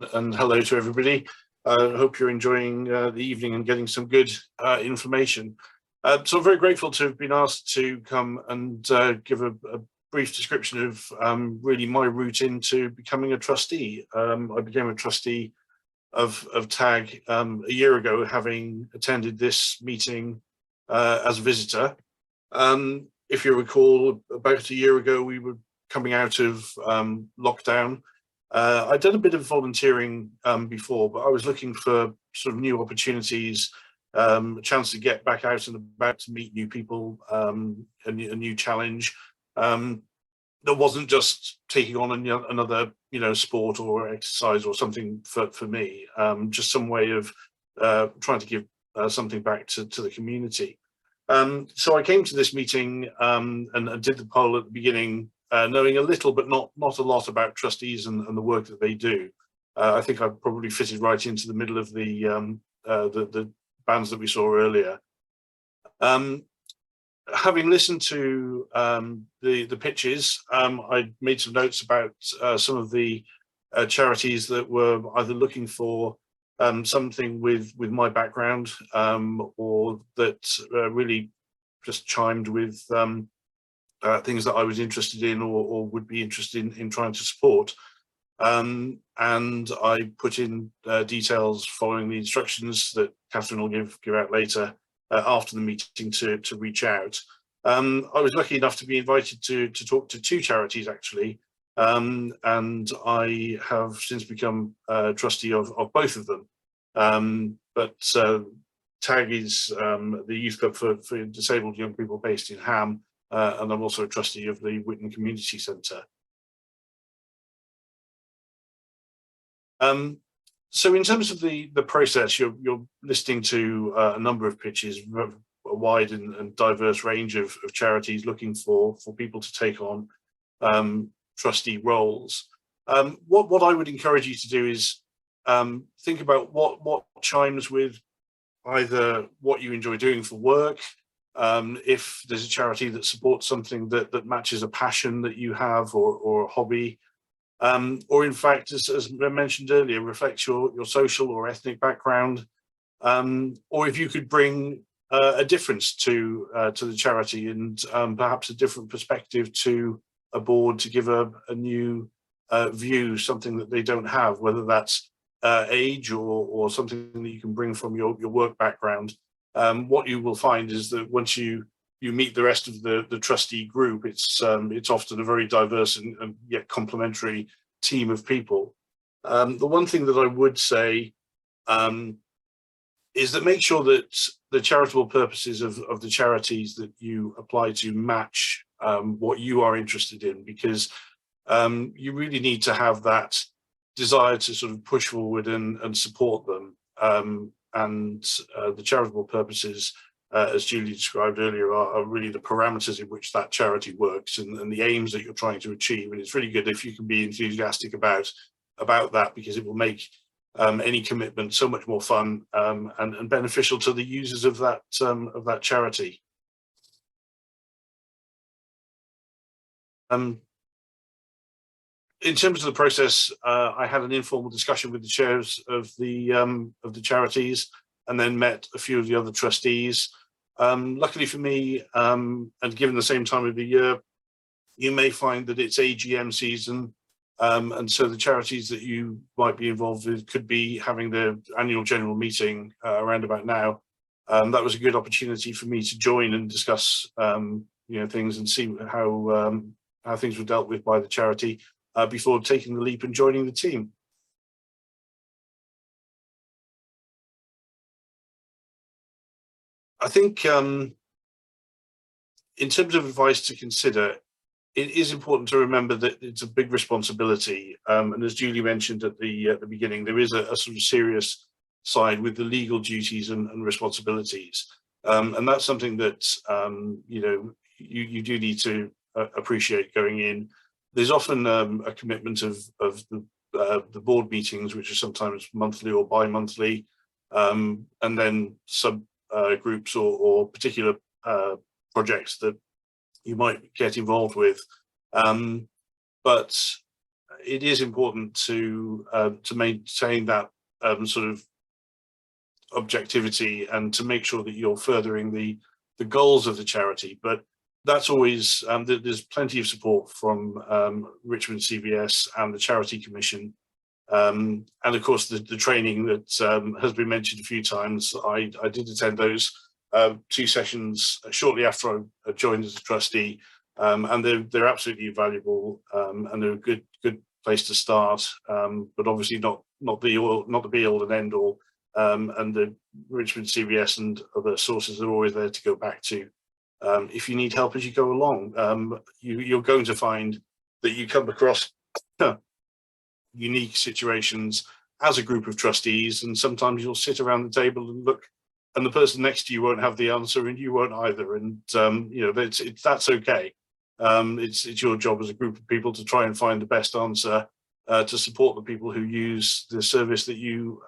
and hello to everybody. I hope you're enjoying the evening and getting some good information. So I'm very grateful to have been asked to come and give a brief description of really my route into becoming a trustee. I became a trustee of TAG a year ago, having attended this meeting as a visitor. If you recall, about a year ago, we were coming out of lockdown. I'd done a bit of volunteering before, but I was looking for sort of new opportunities, a chance to get back out and about, to meet new people, a new challenge. That wasn't just taking on another, sport or exercise or something for me. Just some way of trying to give something back to the community. So I came to this meeting and did the poll at the beginning, knowing a little but not a lot about trustees and the work that they do. I think I probably fitted right into the middle of the bands that we saw earlier. Having listened to the pitches, I made some notes about some of the charities that were either looking for something with my background, or that really just chimed with things that I was interested in or would be interested in trying to support. And I put in details following the instructions that Catherine will give out later after the meeting to reach out. I was lucky enough to be invited to talk to two charities, actually, and I have since become trustee of both of them. But TAG is the Youth Club for Disabled Young People based in Ham, and I'm also a trustee of the Whitton Community Centre. So in terms of the process, you're listening to a number of pitches, a wide and diverse range of charities looking for people to take on trustee roles. What I would encourage you to do is think about what chimes with either what you enjoy doing for work, if there's a charity that supports something that matches a passion that you have or a hobby, or in fact, as I mentioned earlier, reflects your social or ethnic background, or if you could bring a difference to the charity and perhaps a different perspective to a board to give a new view, something that they don't have, whether that's age or something that you can bring from your work background. What you will find is that once you meet the rest of the trustee group, it's often a very diverse and yet complementary team of people. The one thing that I would say is that make sure that the charitable purposes of the charities that you apply to match what you are interested in, because you really need to have that desire to sort of push forward and support them. And the charitable purposes, as Julie described earlier, are really the parameters in which that charity works and the aims that you're trying to achieve. And it's really good if you can be enthusiastic about that, because it will make any commitment so much more fun and beneficial to the users of that charity. In terms of the process, I had an informal discussion with the chairs of the charities, and then met a few of the other trustees. Luckily for me, and given the same time of the year, you may find that it's AGM season, and so the charities that you might be involved with could be having their annual general meeting around about now. That was a good opportunity for me to join and discuss things and see how things were dealt with by the charity before taking the leap and joining the team. I think in terms of advice to consider, it is important to remember that it's a big responsibility. And as Julie mentioned at the beginning, there is a sort of serious side with the legal duties and responsibilities. And that's something that, you do need to appreciate going in. There's often a commitment of the board meetings, which are sometimes monthly or bi-monthly, and then sub groups or particular projects that you might get involved with. But it is important to maintain that sort of objectivity and to make sure that you're furthering the goals of the charity. But that's always there's plenty of support from Richmond CVS and the Charity Commission, and of course the training that has been mentioned a few times. I did attend those 2 sessions shortly after I joined as a trustee, and they're absolutely invaluable, and they're a good place to start, but obviously not the be all and end all. And the Richmond CVS and other sources are always there to go back to. If you need help as you go along, you're going to find that you come across unique situations as a group of trustees, and sometimes you'll sit around the table and look, and the person next to you won't have the answer, and you won't either. And you know, that's okay. It's your job as a group of people to try and find the best answer to support the people who use the service that you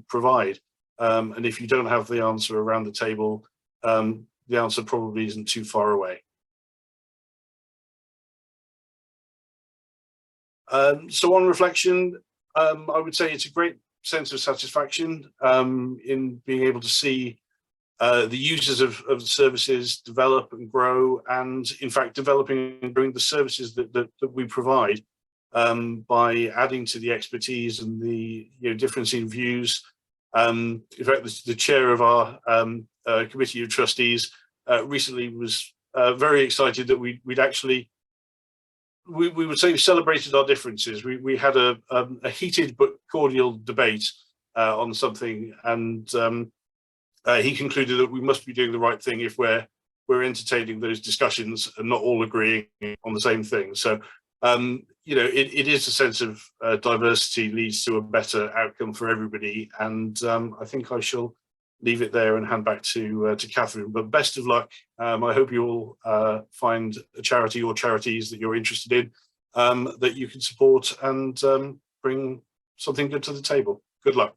provide. And if you don't have the answer around the table, the answer probably isn't too far away. So on reflection, I would say it's a great sense of satisfaction in being able to see the users of the services develop and grow, and in fact developing and growing the services that we provide by adding to the expertise and the difference in views. In fact, the chair of our committee of trustees recently was very excited that we'd actually, we would say, celebrated our differences. We had a heated but cordial debate on something, and he concluded that we must be doing the right thing if we're entertaining those discussions and not all agreeing on the same thing. So it is a sense of diversity leads to a better outcome for everybody, and I think I shall leave it there and hand back to Catherine. But best of luck. I hope you all find a charity or charities that you're interested in that you can support and bring something good to the table. Good luck.